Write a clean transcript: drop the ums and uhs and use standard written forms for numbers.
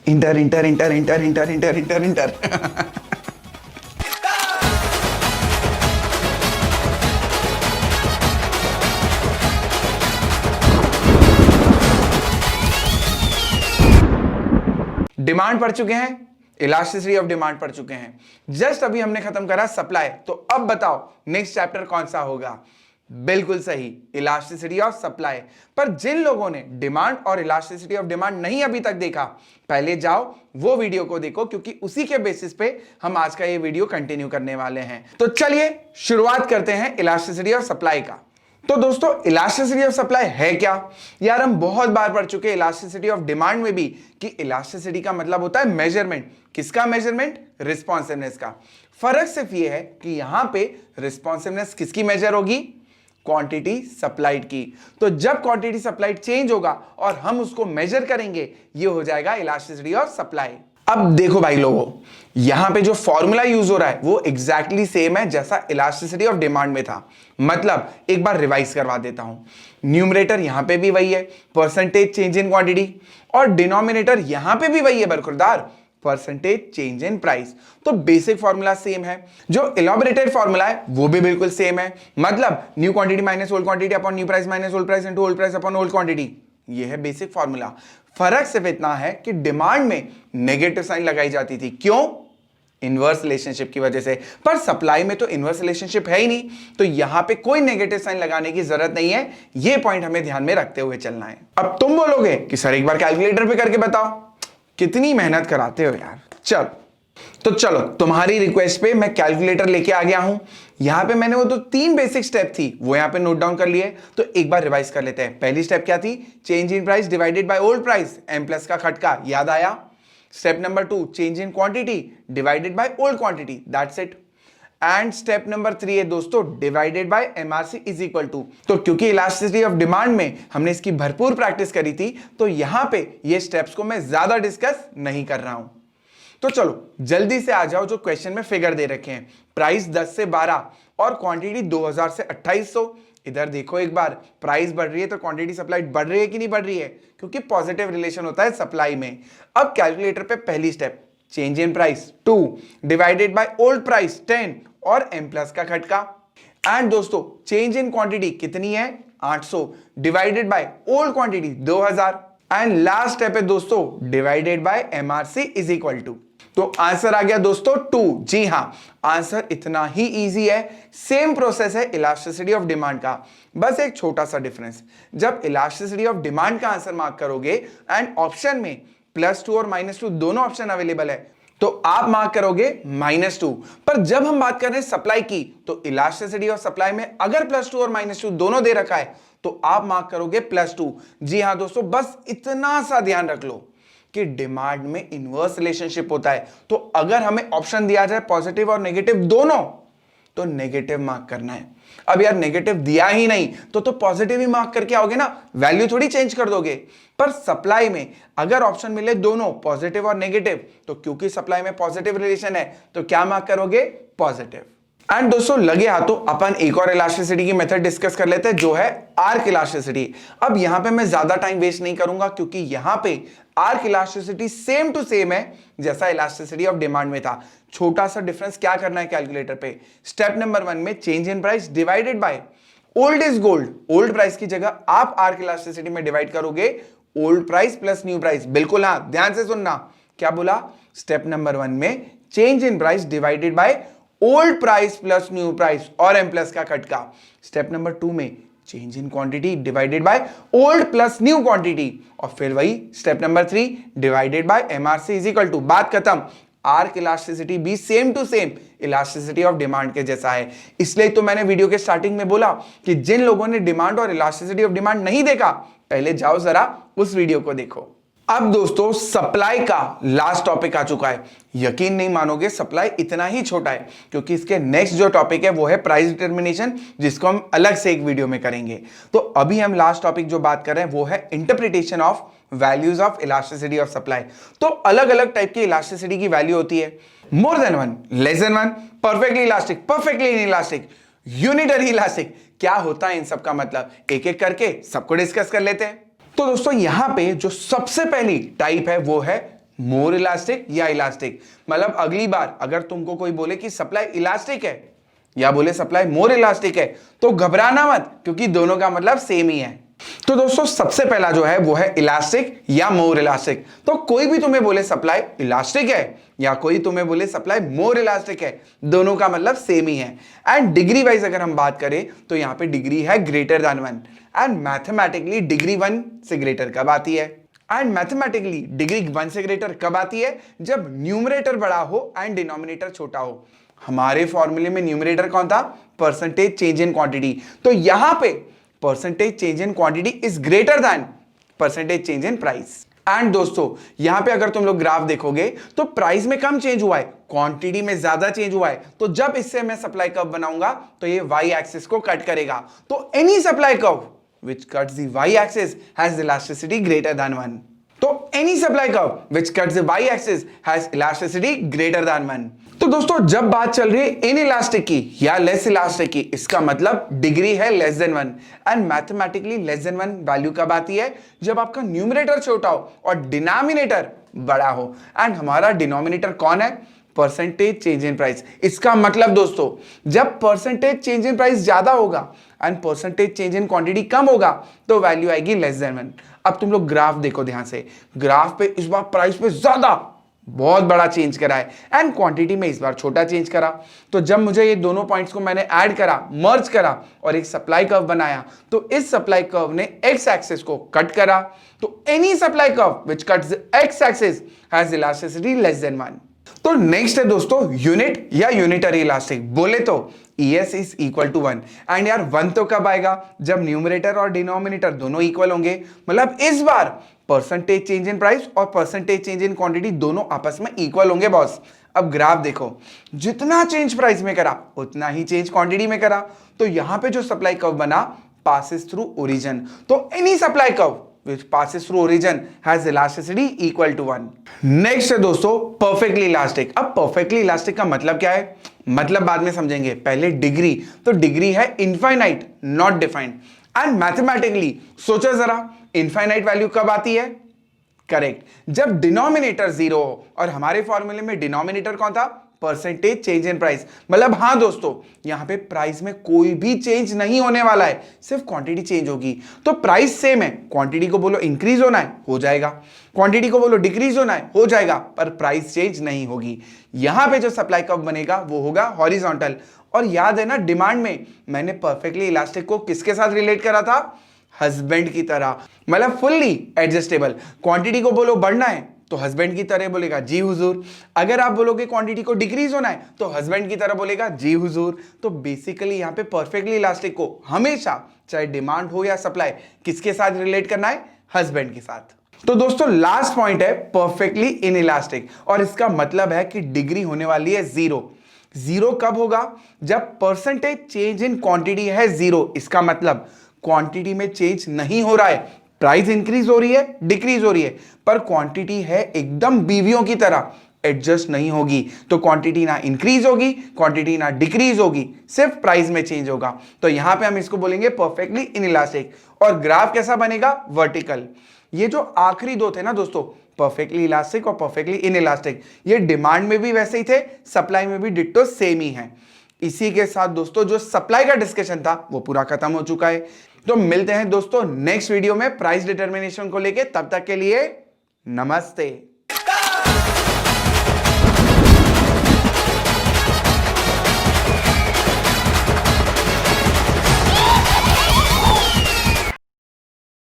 Inter inter inter inter inter inter inter inter demand पढ़ चुके हैं, इलास्टिसिटी ऑफ डिमांड पढ़ चुके हैं। जस्ट अभी हमने खत्म करा सप्लाई। तो अब बताओ नेक्स्ट चैप्टर कौन सा होगा? बिल्कुल सही, इलास्टिसिटी ऑफ सप्लाई। पर जिन लोगों ने डिमांड और इलास्टिसिटी ऑफ डिमांड नहीं अभी तक देखा, पहले जाओ वो वीडियो को देखो, क्योंकि उसी के बेसिस पे हम आज का ये वीडियो कंटिन्यू करने वाले हैं। तो चलिए शुरुआत करते हैं इलास्टिसिटी ऑफ सप्लाई का। तो दोस्तों इलास्टिसिटी ऑफ सप्लाई है क्या? यार हम बहुत बार पढ़ चुके हैं इलास्टिसिटी ऑफ डिमांड में भी कि इलास्टिसिटी का मतलब होता है मेजरमेंट। किसका मेजरमेंट? रिस्पॉन्सिवनेस का। फर्क सिर्फ ये है कि यहां पे रिस्पॉन्सिवनेस किसकी मेजर होगी? क्वांटिटी सप्लाइड की। तो जब क्वांटिटी सप्लाइड चेंज होगा और हम उसको मेजर करेंगे, ये हो जाएगा इलास्टिसिटी ऑफ सप्लाई। अब देखो भाई लोगों, यहां पे जो फॉर्मूला यूज हो रहा है वो एग्जैक्टली सेम है जैसा इलास्टिसिटी ऑफ डिमांड में था। मतलब एक बार रिवाइज करवा देता हूं। न्यूमरेटर यहां पे भी वही है, परसेंटेज चेंज इन क्वांटिटी, और डिनोमिनेटर यहां पे भी वही है बरखुरदार, परसेंटेज चेंज इन प्राइस। तो बेसिक फॉर्मूला सेम है। जो इलैबोरेटेड फॉर्मूला है वो भी बिल्कुल सेम है। मतलब new quantity minus old quantity upon new price minus old price into old price upon old quantity. ये है बेसिक फॉर्मूला। फर्क सिर्फ इतना है कि डिमांड में नेगेटिव साइन लगाई जाती थी। क्यों? इनवर्स रिलेशनशिप की वजह से। पर सप्लाई में तो इनवर्स रिलेशनशिप है ही नहीं, तो यहां पे कोई नेगेटिव साइन लगाने की जरूरत नहीं है। ये पॉइंट हमें ध्यान में रखते हुए चलना है। अब तुम बोलोगे कि सर एक बार कैलकुलेटर पे करके बताओ, कितनी मेहनत कराते हो यार। चलो तुम्हारी रिक्वेस्ट पे मैं कैलकुलेटर लेके आ गया हूं। यहां पे मैंने वो तो 3 बेसिक स्टेप थी वो यहां पे नोट डाउन कर लिए। तो एक बार रिवाइज कर लेते हैं। पहली स्टेप क्या थी? Change in price divided by old price, M plus का खटका, याद आया? Step number 2 change in quantity divided by old quantity, that's it. And step number 3 है दोस्तों divided by MRC is equal to. तो क्योंकि इलास्टिसिटी ऑफ डिमांड में हमने इसकी भरपूर प्रैक्टिस करी थी, तो यहां पे ये स्टेप्स को मैं ज्यादा डिस्कस नहीं कर रहा हूं। तो चलो जल्दी से आ जाओ। जो क्वेश्चन में फिगर दे रखे हैं, प्राइस 10 से 12 और क्वांटिटी 2000 से 2800। इधर देखो एक बार, प्राइस बढ़ रही है तो क्वांटिटी सप्लाइड बढ़ रही है कि नहीं बढ़ रही है? क्योंकि पॉजिटिव रिलेशन होता है सप्लाई में। अब कैलकुलेटर पे पहली step change in price 2 divided by old price 10 और एम प्लस का खटका। एंड दोस्तों चेंज इन क्वांटिटी कितनी है? 800 divided by old quantity 2000। And last step है दोस्तों divided by MRC is equal to. तो आंसर आ गया दोस्तों 2। जी हां, आंसर इतना ही इजी है। सेम प्रोसेस है इलास्टिसिटी ऑफ डिमांड का, बस एक छोटा सा डिफरेंस। जब इलास्टिसिटी ऑफ डिमांड का आंसर मार्क करोगे एंड ऑप्शन में +2 और -2 दोनों ऑप्शन अवेलेबल है, तो आप मार्क करोगे -2। पर जब हम बात कर रहे हैं सप्लाई की, तो इलास्टिसिटी ऑफ सप्लाई में अगर +2 और -2 दोनों दे रखा है, तो आप मार्क करोगे +2। जी हां दोस्तों, बस इतना सा ध्यान रख लो कि डिमांड में इनवर्स रिलेशनशिप होता है। तो अगर हमें ऑप्शन दिया जाए पॉजिटिव और नेगेटिव दोनों, तो नेगेटिव मार्क करना है। अब यार नेगेटिव दिया ही नहीं तो पॉजिटिव ही मार्क करके आओगे ना, वैल्यू थोड़ी चेंज कर दोगे। पर सप्लाई में अगर ऑप्शन मिले दोनों पॉजिटिव और नेगेटिव, तो क्योंकि सप्लाई में पॉजिटिव रिलेशन है, तो क्या मार्क करोगे? पॉजिटिव। एंड दोस्तों लगे हाथों अपन एक और इलास्टिसिटी की मेथड डिस्कस कर लेते हैं, जो है आर्क इलास्टिसिटी। अब यहां पे मैं ज्यादा टाइम वेस्ट नहीं करूंगा, क्योंकि यहां पे arc elasticity same to same है जैसा इलास्टिसिटी ऑफ डिमांड में था। छोटा सा डिफरेंस क्या करना है कैलकुलेटर पे, स्टेप नंबर 1 में change in price divided by old is gold. Old price की जगह आप आर्क इलास्टिसिटी में डिवाइड करोगे old price plus new price. बिल्कुल हाँ, ध्यान से सुनना। क्या बोला? स्टेप नंबर 1 में change in price divided by old price plus new price और एम प्लस का खटका। स्टेप नंबर 2 में change in quantity divided by old plus new quantity, और फिर वही step number 3 divided by MRC is equal to. बात खत्म। Arc elasticity भी same to same elasticity of demand के जैसा है। इसलिए तो मैंने वीडियो के स्टार्टिंग में बोला कि जिन लोगों ने डिमांड और इलास्टिसिटी ऑफ डिमांड नहीं देखा, पहले जाओ जरा उस वीडियो को देखो। अब दोस्तों सप्लाई का लास्ट टॉपिक आ चुका है। यकीन नहीं मानोगे, सप्लाई इतना ही छोटा है, क्योंकि इसके नेक्स्ट जो टॉपिक है वो है प्राइस डिटर्मिनेशन, जिसको हम अलग से एक वीडियो में करेंगे। तो अभी हम लास्ट टॉपिक जो बात कर रहे हैं वो है interpretation of values of elasticity of supply. तो अलग अलग टाइप की इलास्टिसिटी की वैल्यू होती है। More than 1, less than 1, perfectly elastic, perfectly inelastic, unitary elastic. क्या होता है इन सब का मतलब, एक एक करके सबको डिस्कस कर लेते हैं। तो दोस्तों यहां पे जो सबसे पहली टाइप है वो है मोर इलास्टिक या इलास्टिक। मतलब अगली बार अगर तुमको कोई बोले कि सप्लाई इलास्टिक है या बोले सप्लाई मोर इलास्टिक है तो घबराना मत, क्योंकि दोनों का मतलब सेम ही है। तो दोस्तों सबसे पहला जो है वो है इलास्टिक या मोर इलास्टिक। तो कोई भी तुम्हें बोले सप्लाई इलास्टिक है या कोई तुम्हें बोले सप्लाई मोर इलास्टिक है, दोनों का मतलब सेम ही है। एंड डिग्री वाइज अगर हम बात करें तो यहां पे डिग्री है greater than 1 and mathematically degree 1 से ग्रेटर कब आती है? एंड मैथमेटिकली डिग्री 1 से ग्रेटर कब आती है? जब न्यूमरेटर बड़ा हो एंड डिनोमिनेटर छोटा हो। हमारे फॉर्मूले में न्यूमरेटर कौन था? Percentage change in quantity. तो यहां पे percentage change in quantity is greater than percentage change in price. And दोस्तों यहां पे अगर तुम लोग ग्राफ देखोगे तो प्राइस में कम चेंज हुआ है, क्वांटिटी में ज्यादा चेंज हुआ है। तो जब इससे मैं सप्लाई कर्व बनाऊंगा तो ये वाई एक्सिस को कट करेगा। तो any supply curve which cuts the y-axis has elasticity greater than 1. तो any supply curve which cuts the y-axis has elasticity greater than 1. तो दोस्तों जब बात चल रही है इनइलास्टिक की या लेस इलास्टिक की, इसका मतलब डिग्री है less than 1 and mathematically less than 1 value कब आती है? जब आपका न्यूमरेटर छोटा हो और डिनोमिनेटर बड़ा हो। एंड हमारा डिनोमिनेटर कौन है? Percentage change in price. इसका मतलब दोस्तों जब परसेंटेज चेंज इन प्राइस ज्यादा होगा and percentage change in quantity कम होगा तो वैल्यू आएगी लेस देन 1। अब तुम लोग ग्राफ देखो ध्यान से, ग्राफ पे इस बार प्राइस पे ज्यादा बहुत बड़ा चेंज करा है एंड क्वांटिटी में इस बार छोटा चेंज करा। तो जब मुझे ये दोनों पॉइंट्स को मैंने ऐड करा, मर्ज करा और एक सप्लाई कर्व बनाया, तो इस सप्लाई कर्व ने एक्स एक्सिस को कट करा। तो any supply curve which cuts x axis has elasticity less than 1। तो नेक्स्ट है दोस्तों यूनिट या यूनिटरी इलास्टिक। बोले तो ES is equal to 1 and यार 1 तो कब आएगा? जब न्यूमरेटर और डिनोमिनेटर दोनों इक्वल होंगे। मतलब इस बार परसेंटेज चेंज इन प्राइस और परसेंटेज चेंज इन क्वांटिटी दोनों आपस में इक्वल होंगे बॉस। अब ग्राफ देखो, जितना चेंज प्राइस में करा उतना ही चेंज क्वांटिटी में करा। तो यहां पे जो सप्लाई कर्व बना पासिस थ्रू ओरिजिन। तो any supply curve which passes through origin has elasticity equal to 1. Next है दोस्तों perfectly elastic। अब perfectly elastic का मतलब क्या है? मतलब बाद में समझेंगे, पहले डिग्री। तो डिग्री है infinite not defined. And mathematically सोचो जरा, इनफाइनाइट वैल्यू कब आती है? करेक्ट, जब डिनोमिनेटर 0 हो। और हमारे फॉर्मूले में डिनोमिनेटर कौन था? Percentage change in price. मतलब हाँ दोस्तों यहां पे प्राइस में कोई भी चेंज नहीं होने वाला है, सिर्फ क्वांटिटी चेंज होगी। तो प्राइस सेम है, क्वांटिटी को बोलो इंक्रीज होना है हो जाएगा, क्वांटिटी को बोलो डिक्रीज होना है हो जाएगा, पर प्राइस चेंज नहीं होगी। यहां पे जो सप्लाई कर्व बनेगा वो होगा हॉरिजॉन्टल। और याद है ना डिमांड में मैंने परफेक्टली इलास्टिक को किसके साथ रिलेट करा था? हस्बैंड की तरह। मतलब फुल्ली एडजस्टेबल। क्वांटिटी को बोलो बढ़ना है तो हस्बैंड की तरह बोलेगा जी हुजूर। अगर आप बोलोगे क्वांटिटी को डिक्रीज होना है तो हस्बैंड की तरह बोलेगा जी हुजूर। तो बेसिकली यहां पे परफेक्टली इलास्टिक को हमेशा चाहे डिमांड हो या सप्लाई किसके साथ रिलेट करना है? हस्बैंड के साथ। तो दोस्तों लास्ट पॉइंट है परफेक्टली इन इलास्टिक और इसका मतलब है कि डिग्री होने वाली है 0। 0 कब होगा? जब परसेंटेज चेंज इन क्वांटिटी है 0। इसका मतलब क्वांटिटी में चेंज नहीं हो रहा है, प्राइस इंक्रीज हो रही है डिक्रीज हो रही है, पर क्वांटिटी है एकदम बीवियों की तरह एडजस्ट नहीं होगी। तो क्वांटिटी ना इंक्रीज होगी, क्वांटिटी ना डिक्रीज होगी, सिर्फ प्राइस में चेंज होगा। तो यहां पे हम इसको बोलेंगे परफेक्टली इनइलास्टिक। और ग्राफ कैसा बनेगा? वर्टिकल। ये जो आखिरी दो थे ना दोस्तों, परफेक्टली इलास्टिक और परफेक्टली इनइलास्टिक, ये डिमांड में भी वैसे ही थे, सप्लाई में भी डिट्टो सेम ही है। इसी के साथ दोस्तों जो सप्लाई का डिस्कशन था वो पूरा खत्म हो चुका है। तो मिलते हैं दोस्तों नेक्स्ट वीडियो में प्राइस डिटरमिनेशन को लेके। तब तक के लिए नमस्ते।